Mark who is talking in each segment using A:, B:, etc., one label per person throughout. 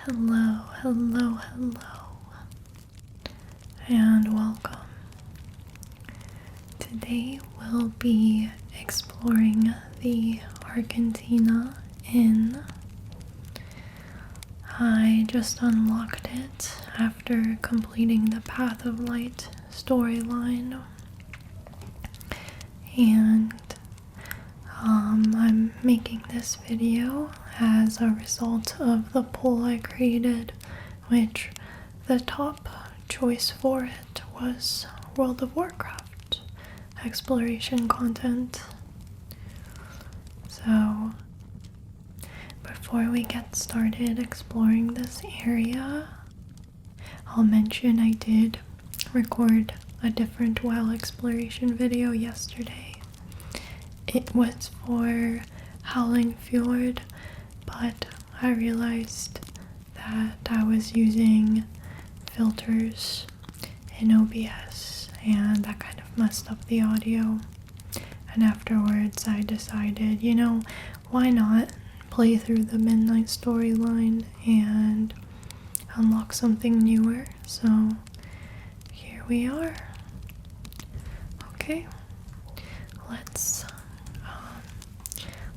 A: Hello, hello, hello, and welcome. Today we'll be exploring the Arcantina Inn. I just unlocked it after completing the Path of Light storyline, and I'm making this video as a result of the poll I created, which the top choice for it was World of Warcraft exploration content. So before we get started exploring this area, I'll mention I did record a different WoW exploration video yesterday. It was for Howling Fjord, but I realized that I was using filters in OBS and that kind of messed up the audio. And afterwards I decided, why not play through the Midnight storyline and unlock something newer. So here we are. Okay, let's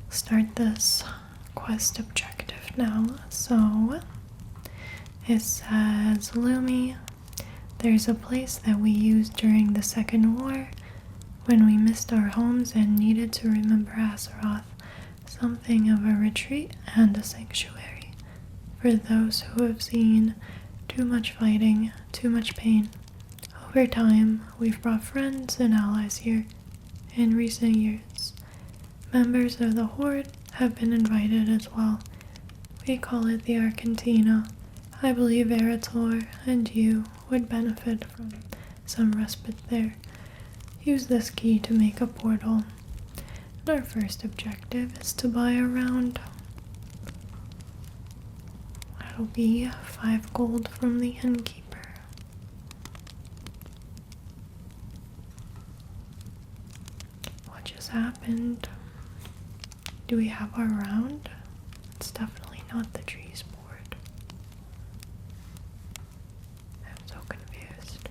A: start this quest objective now. So it says, Lumi, there's a place that we used during the Second War when we missed our homes and needed to remember Azeroth, something of a retreat and a sanctuary for those who have seen too much fighting, too much pain. Over time, we've brought friends and allies here. In recent years, members of the Horde have been invited as well. We call it the Arcantina. I believe Eretor and you would benefit from some respite there. Use this key to make a portal. And our first objective is to buy a round. That'll be 5 gold from the innkeeper. What just happened? Do we have our round? It's definitely not the trees board. I'm so confused.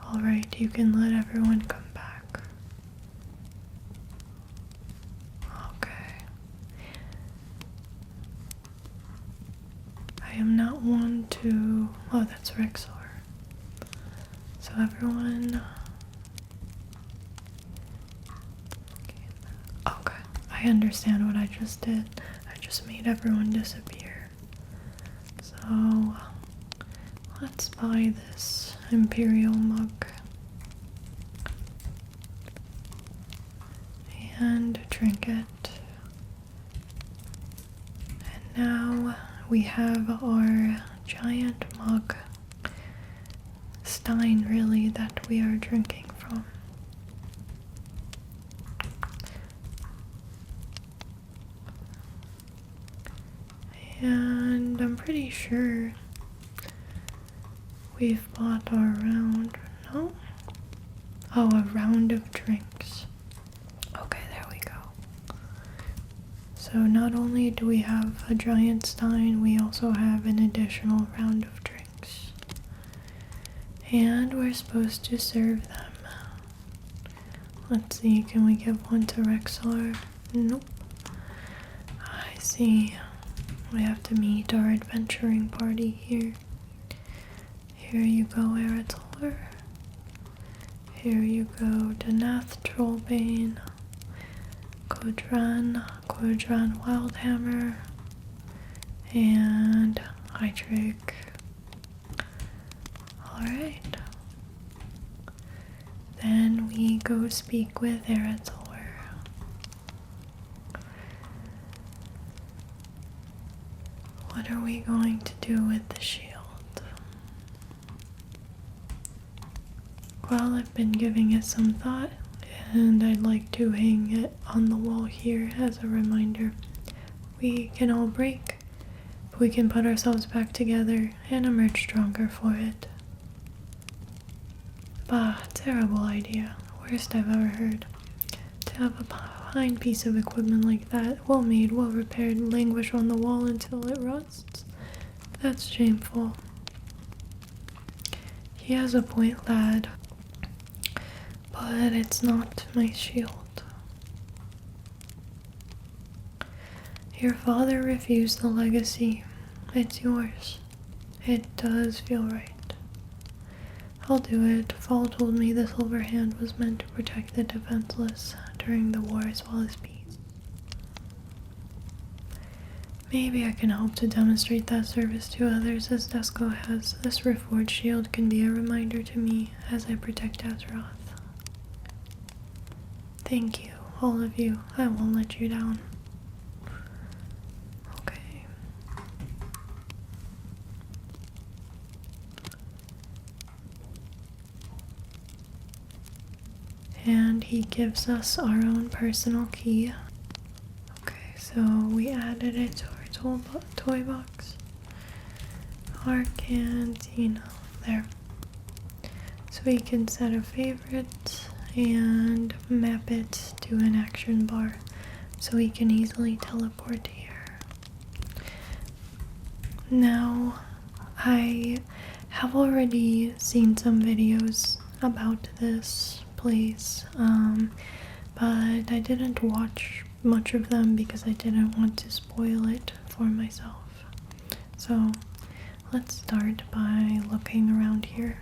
A: Alright, you can let everyone come back. Okay. I am not one to... Oh, that's Rexor. So everyone... Okay, I understand what I just did. I just made everyone disappear. So let's buy this Imperial mug and a trinket. And now we have our giant mug, stein really, that we are drinking from. And I'm pretty sure we've bought our round. No? Oh, a round of drinks. Okay, there we go. So not only do we have a giant stein, we also have an additional round of drinks. And we're supposed to serve them. Let's see, can we give one to Rexor? Nope. I see. We have to meet our adventuring party here. Here you go, Eretor. Here you go, Danath Trollbane, Kodran Wildhammer, and Eitrigg. Alright. Then we go speak with Eretor. What are we going to do with the shield? Well, I've been giving it some thought, and I'd like to hang it on the wall here as a reminder. We can all break, but we can put ourselves back together and emerge stronger for it. Bah, terrible idea. Worst I've ever heard. To have a fine piece of equipment like that, well made, well repaired, languish on the wall until it rusts? That's shameful. He has a point, lad. But it's not my shield. Your father refused the legacy. It's yours. It does feel right. I'll do it. Fall told me the Silver Hand was meant to protect the defenseless during the war as well as peace. Maybe I can help to demonstrate that service to others as Dusko has. This reforged shield can be a reminder to me as I protect Azeroth. Thank you, all of you. I won't let you down. Okay. And he gives us our own personal key. Okay, so we added it to our toy box. Arcantina. There. So we can set a favorite and map it to an action bar so we can easily teleport here. Now, I have already seen some videos about this place, but I didn't watch much of them because I didn't want to spoil it for myself. So let's start by looking around here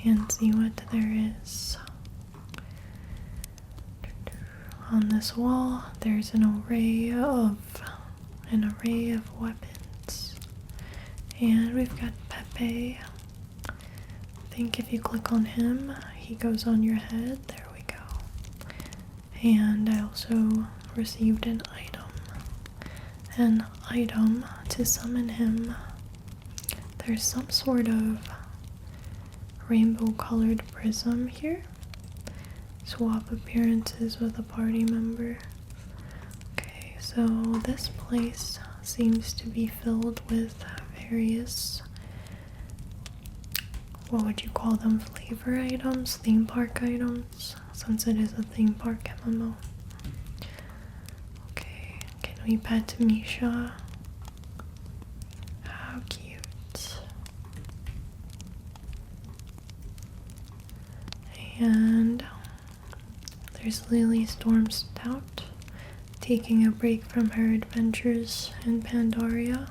A: and see what there is. On this wall, there's an array of weapons, and we've got Pepe. I think if you click on him, he goes on your head. There we go. And I also received an item to summon him. There's some sort of rainbow-colored prism here. Swap appearances with a party member. Okay, so this place seems to be filled with various, what would you call them, flavor items, theme park items, since it is a theme park MMO. Okay, can we pet Misha? How cute. And there's Lily Storm Stout, taking a break from her adventures in Pandaria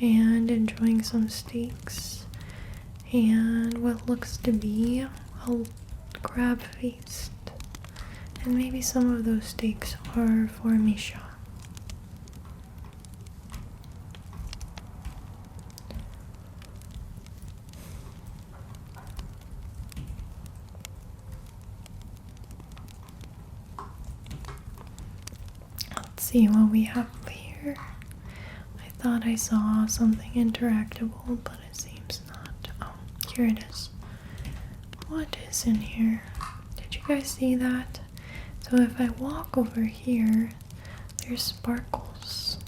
A: and enjoying some steaks and what looks to be a crab feast. And maybe some of those steaks are for Misha. See what we have here. I thought I saw something interactable, but it seems not. Oh, here it is. What is in here? Did you guys see that? So if I walk over here, there's sparkles.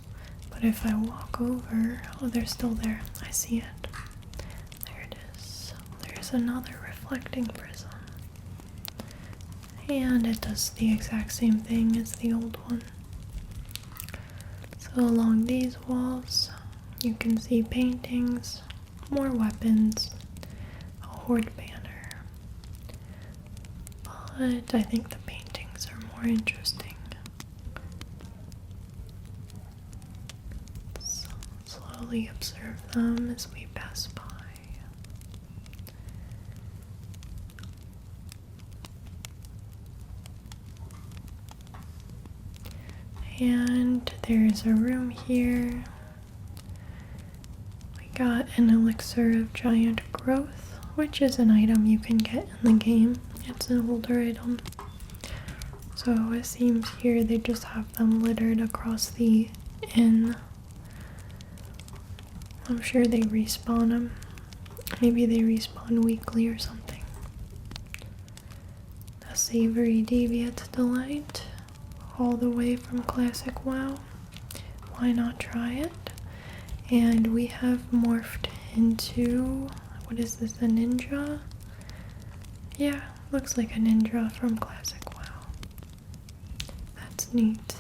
A: But if I walk over, oh, they're still there. I see it. There it is. There's another reflecting prism. And it does the exact same thing as the old one. So along these walls, you can see paintings, more weapons, a horde banner. But I think the paintings are more interesting. So slowly observe them as we pass by. And there's a room here. We got an elixir of giant growth, which is an item you can get in the game. It's an older item. So it seems here they just have them littered across the inn. I'm sure they respawn them. Maybe they respawn weekly or something. A savory deviate delight. All the way from classic WoW. Why not try it? And we have morphed into, what is this, a ninja? Yeah, looks like a ninja from classic WoW. That's neat.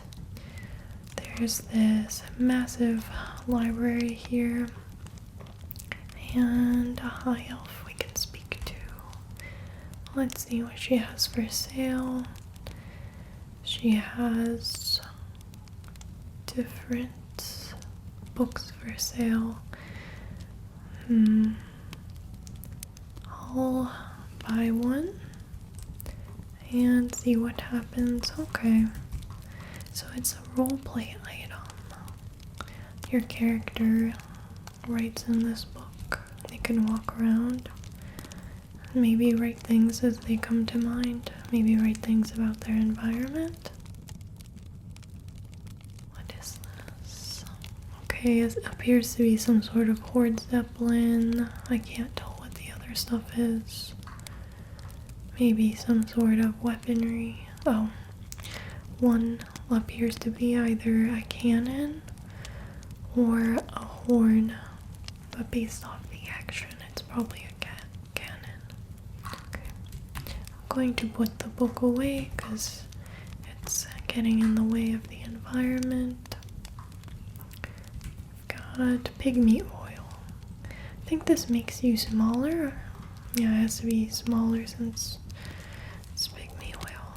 A: There's this massive library here, and a high elf we can speak to. Let's see what she has for sale. She has different books for sale. I'll buy one and see what happens. Okay, so it's a roleplay item. Your character writes in this book. They can walk around, maybe write things as they come to mind, maybe write things about their environment. What is this? Okay, it appears to be some sort of horde zeppelin. I can't tell what the other stuff is. Maybe some sort of weaponry. Oh, one appears to be either a cannon or a horn, but based off the action, it's probably a cannon. Okay, I'm going to put the book away because it's getting in the way of the environment. We've got pygmy oil. I think this makes you smaller. Yeah, it has to be smaller since it's pygmy oil.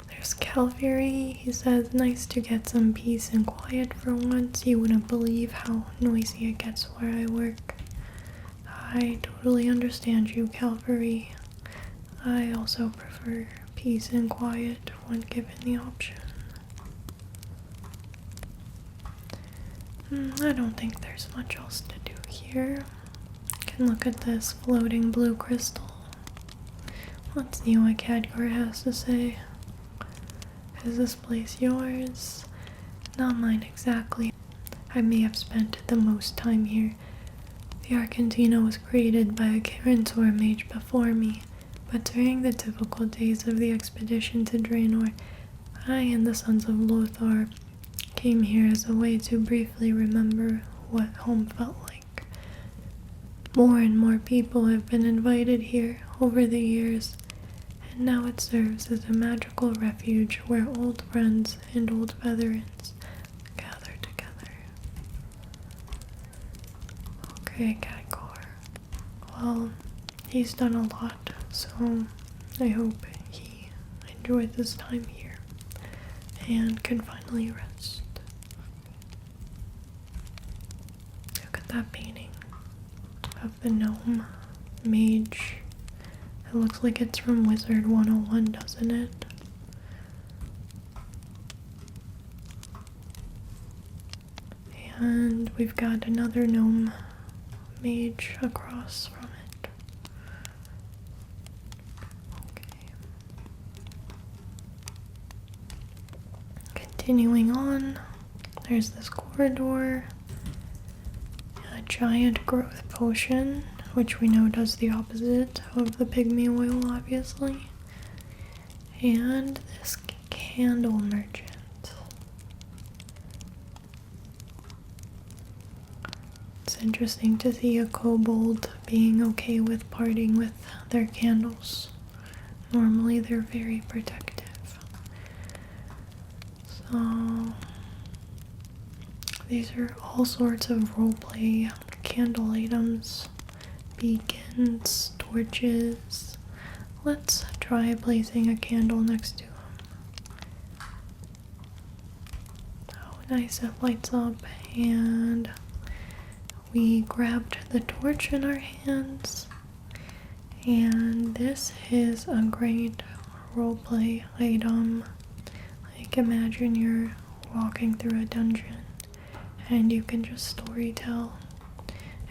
A: There's Calvary. He says, nice to get some peace and quiet for once. You wouldn't believe how noisy it gets where I work. I totally understand you, Calvary. I also prefer peace and quiet when given the option. I don't think there's much else to do here. Can look at this floating blue crystal. Let's see what Khadgar has to say. Is this place yours? Not mine exactly. I may have spent the most time here. The Arcantina was created by a Kirintor mage before me, but during the difficult days of the expedition to Draenor, I and the Sons of Lothar came here as a way to briefly remember what home felt like. More and more people have been invited here over the years, and now it serves as a magical refuge where old friends and old veterans gather together. Okay, Khadgar. Well, he's done a lot, so I hope he enjoyed this time here and can finally rest. Look at that painting of the gnome mage. It looks like it's from Wizard 101, doesn't it? And we've got another gnome mage across from it. Okay. Continuing on, there's this corridor. A giant growth potion, which we know does the opposite of the pygmy oil, obviously. And this candle merchant. It's interesting to see a kobold being okay with parting with their candles. Normally they're very protective. So these are all sorts of roleplay candle items. Beacons, torches. Let's try placing a candle next to them. Oh, nice, it lights up, and we grabbed the torch in our hands, and this is a great roleplay item. Like, imagine you're walking through a dungeon, and you can just storytell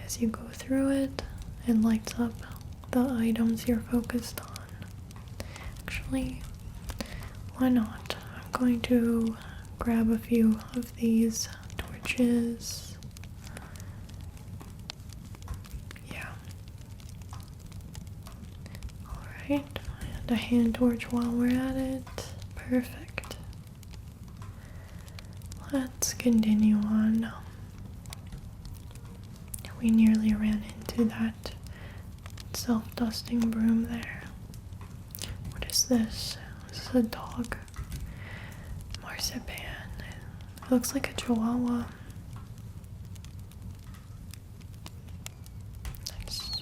A: as you go through it. It lights up the items you're focused on. Actually, why not? I'm going to grab a few of these torches. Yeah. Alright, and a hand torch while we're at it. Perfect. Let's continue on. We nearly ran into that self-dusting broom there. What is this? This is a dog. Marzipan. It looks like a chihuahua. Nice.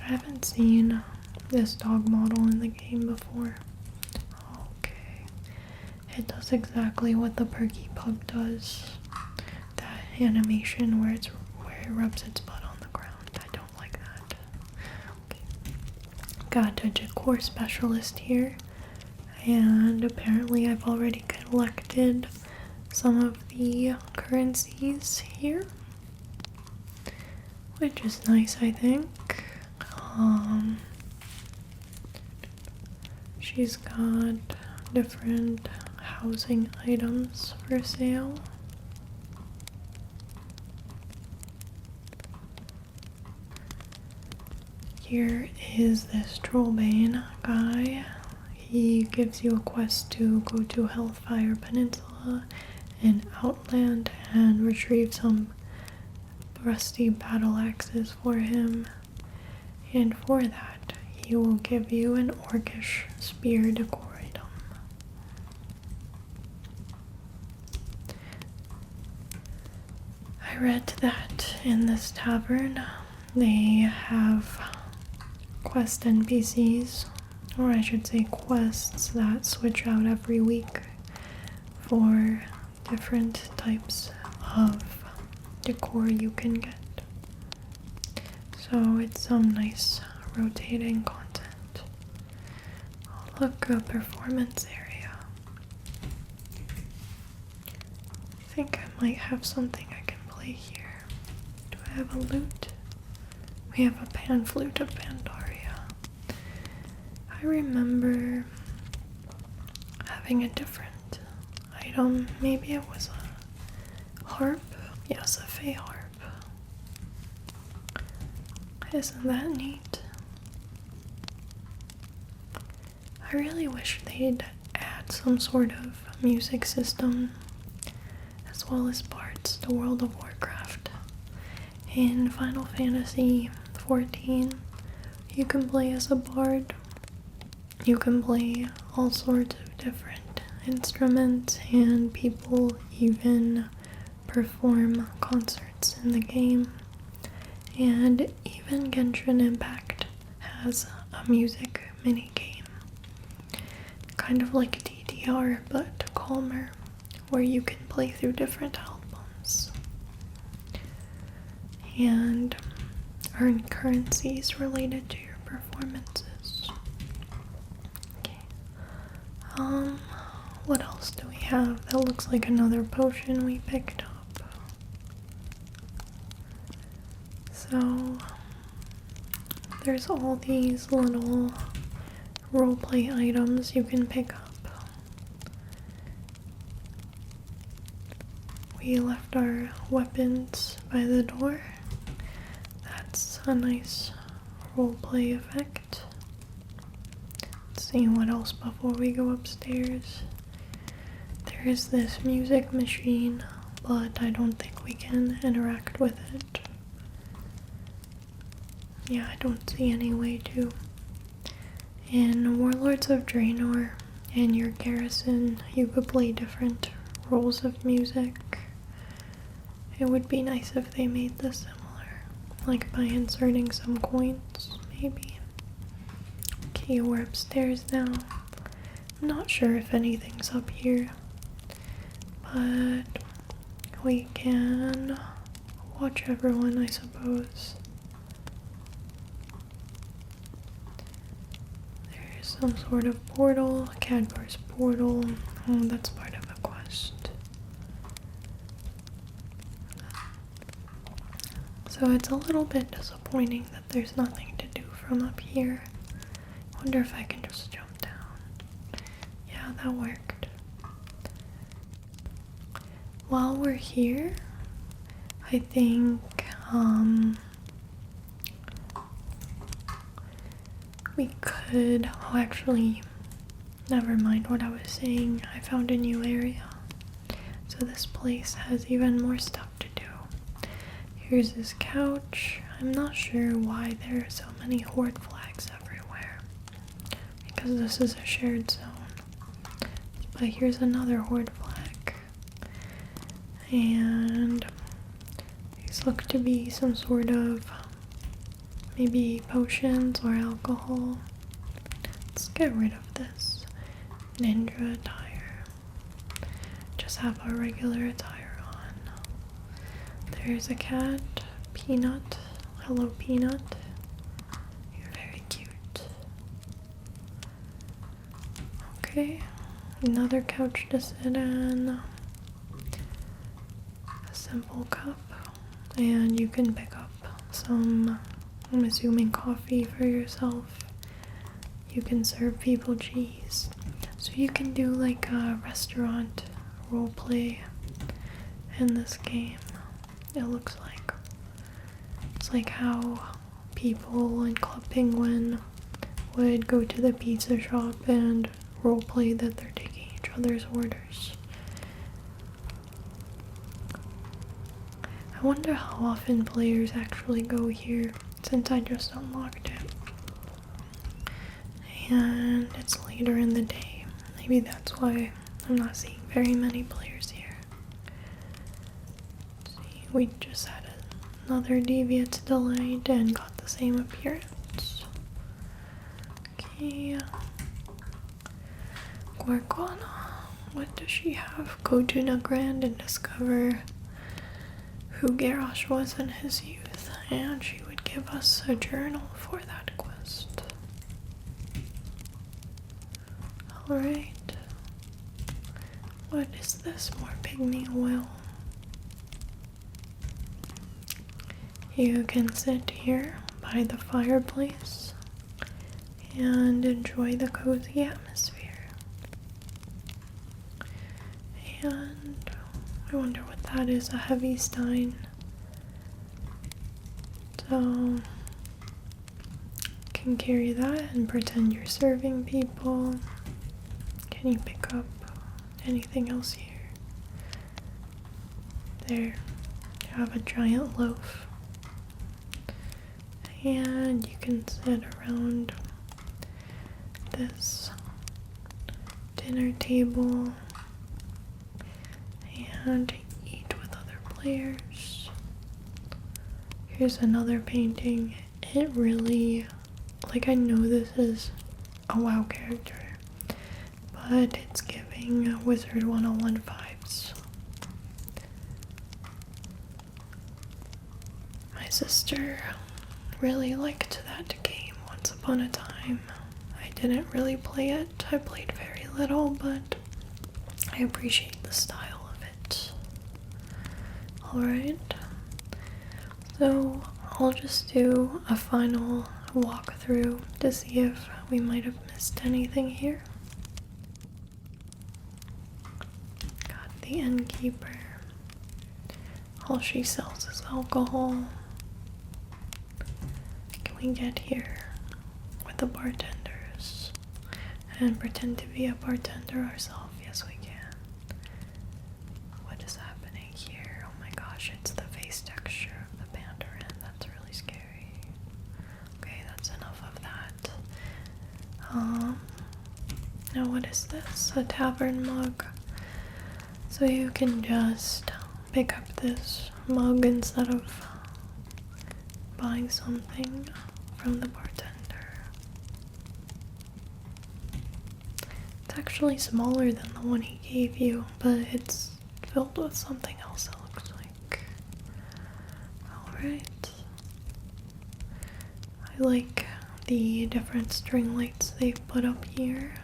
A: I haven't seen this dog model in the game before. Okay. It does exactly what the Perky Pug does. That animation where it rubs its butt on the ground. I don't like that. Okay. Got a decor specialist here. And apparently I've already collected some of the currencies here, which is nice, I think. She's got different housing items for sale. Here is this Trollbane guy. He gives you a quest to go to Hellfire Peninsula and Outland and retrieve some rusty battle axes for him. And for that, he will give you an orcish spear decor item. I read that in this tavern, they have quest NPCs, or I should say quests that switch out every week for different types of decor you can get. So it's some nice rotating content. Oh, look, a performance area. I think I might have something I can play here. Do I have a lute? We have a pan flute of Pandaria. I remember having a different item. Maybe it was a harp? Yes, a fey harp. Isn't that neat? I really wish they'd add some sort of music system as well as parts to World of Warcraft. In Final Fantasy XIV, you can play as a bard. You can play all sorts of different instruments, and people even perform concerts in the game. And even Genshin Impact has a music minigame. Kind of like DDR, but calmer, where you can play through different albums and earn currencies related to your performances. Okay. What else do we have? That looks like another potion we picked up. So there's all these little roleplay items you can pick up. We left our weapons by the door. That's a nice roleplay effect. Let's see what else before we go upstairs. There is this music machine, but I don't think we can interact with it. Yeah, I don't see any way to. In Warlords of Draenor, in your garrison, you could play different roles of music. It would be nice if they made this similar, like by inserting some coins, maybe. Okay, we're upstairs now. I'm not sure if anything's up here, but we can watch everyone, I suppose. There's some sort of portal, Cadgar's portal. Oh, that's part of a quest. So it's a little bit disappointing that there's nothing to do from up here. Wonder if I can just jump down. Yeah, that worked. While we're here, I think we could, oh actually, never mind what I was saying. I found a new area. So this place has even more stuff to do. Here's this couch. I'm not sure why there are so many horde flags everywhere. Because this is a shared zone. but here's another horde flag. And these look to be some sort of maybe potions or alcohol. Let's get rid of this ninja attire. Just have our regular attire on. There's a cat, Peanut. Hello, Peanut. You're very cute. Okay, another couch to sit in. A simple cup. And you can pick up some, I'm assuming, coffee for yourself. You can serve people cheese. So you can do like a restaurant roleplay in this game. It looks like. It's like how people in Club Penguin would go to the pizza shop and roleplay that they're taking each other's orders. I wonder how often players actually go here, since I just unlocked it. And it's later in the day. Maybe that's why I'm not seeing very many players here. Let's see, we just had another Devious Delight and got the same appearance. Okay. Gorgona. What does she have? Go to Nagrand and discover who Garrosh was in his youth, and she would give us a journal for that quest. Alright. What is this? More pygmy oil. You can sit here by the fireplace and enjoy the cozy atmosphere. And I wonder what that is, a heavy stein. So can carry that and pretend you're serving people. Can you pick up anything else here? There, you have a giant loaf. And you can sit around this dinner table and eat with other players. Here's another painting. It really, like, I know this is a WoW character, but it's giving Wizard 101 vibes. My sister really liked that game once upon a time. I didn't really play it. I played very little, but I appreciate the style of it. Alright, so I'll just do a final walkthrough to see if we might have missed anything here. Got the innkeeper. All she sells is alcohol. Can we get here with the bartenders and pretend to be a bartender ourselves? Yes, we can. What is happening here? Oh my gosh, it's the face texture of the Mandarin. That's really scary. Okay, that's enough of that. Now what is this? A tavern mug. So you can just pick up this mug instead of buying something from the bartender. It's actually smaller than the one he gave you, but it's filled with something else, it looks like. Alright. I like the different string lights they've put up here.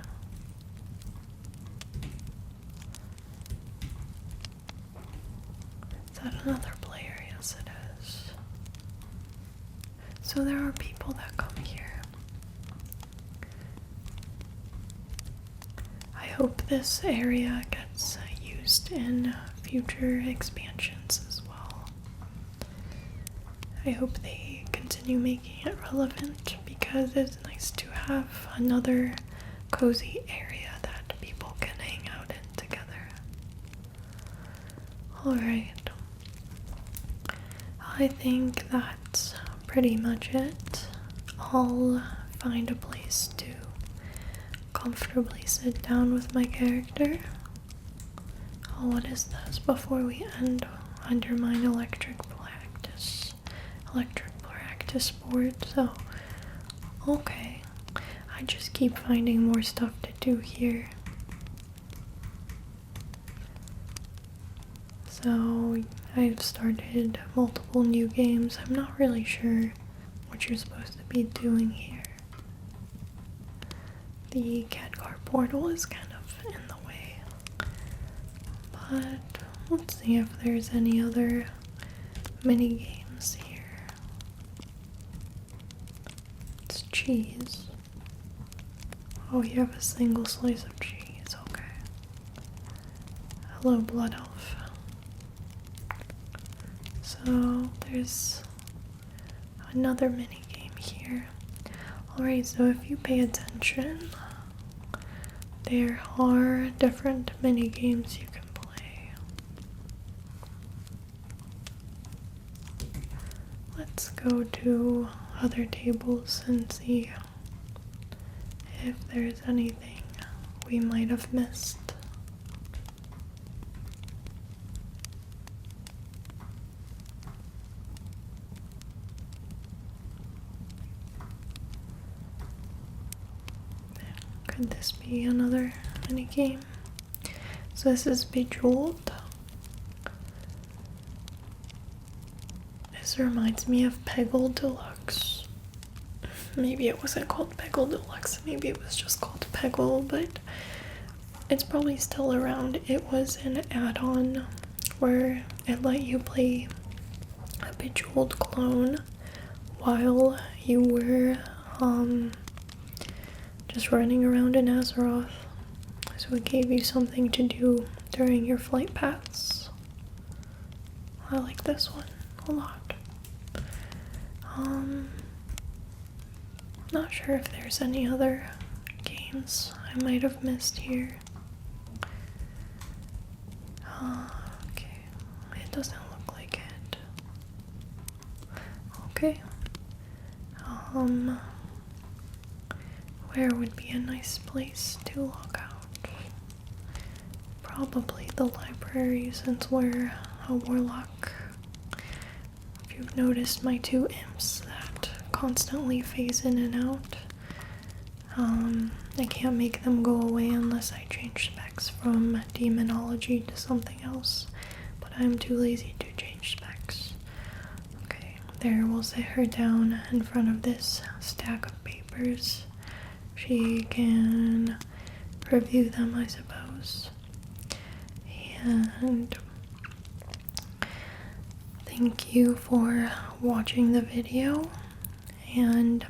A: Is that another player? Yes, it is. So there are people that come here. I hope this area gets used in future expansions as well. I hope they continue making it relevant because it's nice to have another cozy area that people can hang out in together. Alright. I think that's pretty much it. I'll find a place to comfortably sit down with my character. Oh, what is this? Before we end, undermine electric practice board. So, okay. I just keep finding more stuff to do here. So, I've started multiple new games. I'm not really sure what you're supposed to be doing here. The Khadgar portal is kind of in the way. But let's see if there's any other mini games here. It's cheese. Oh, you have a single slice of cheese. Okay. Hello, Blood Elf. So there's another mini game here. Alright, so if you pay attention, there are different mini games you can play. Let's go to other tables and see if there's anything we might have missed. Could this be another mini game? So this is Bejeweled. This reminds me of Peggle Deluxe. Maybe it wasn't called Peggle Deluxe, maybe it was just called Peggle, but it's probably still around. It was an add-on where it let you play a Bejeweled clone while you were just running around in Azeroth. So it gave you something to do during your flight paths. I like this one a lot. Not sure if there's any other games I might have missed here. Okay, it doesn't look like it. Okay. Where would be a nice place to log out? Probably the library, since we're a warlock. If you've noticed my two imps that constantly phase in and out, I can't make them go away unless I change specs from demonology to something else, but I'm too lazy to change specs. Okay, there, we'll sit her down in front of this stack of papers. She can review them, I suppose. And thank you for watching the video, and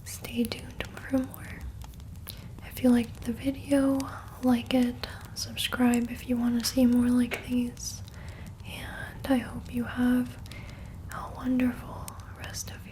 A: stay tuned for more. If you liked the video, like it, subscribe if you want to see more like these, and I hope you have a wonderful rest of your